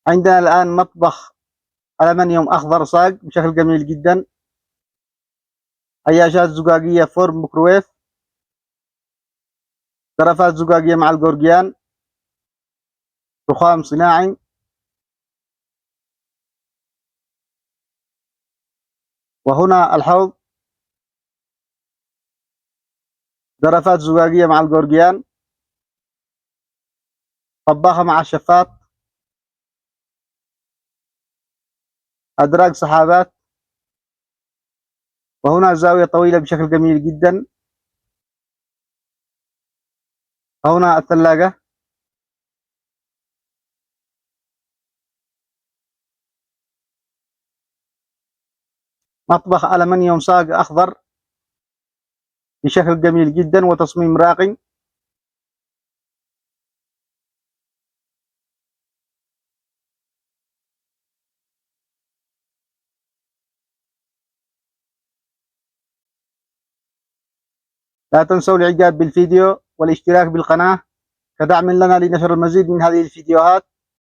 عندنا الآن مطبخ ألمنيوم أخضر صاج بشكل جميل جدا، عياشات زجاجية فرن ميكروويف، غرفات زجاجية مع الجورجيان، رخام صناعي، وهنا الحوض، غرفات زجاجية مع الجورجيان، طباخة مع الشفاط، أدراج سحابات، وهنا زاوية طويلة بشكل جميل جدا، وهنا الثلاجة، مطبخ ألمنيوم صاج أخضر بشكل جميل جدا وتصميم راقي. لا تنسوا الإعجاب بالفيديو والاشتراك بالقناة كدعم لنا لنشر المزيد من هذه الفيديوهات.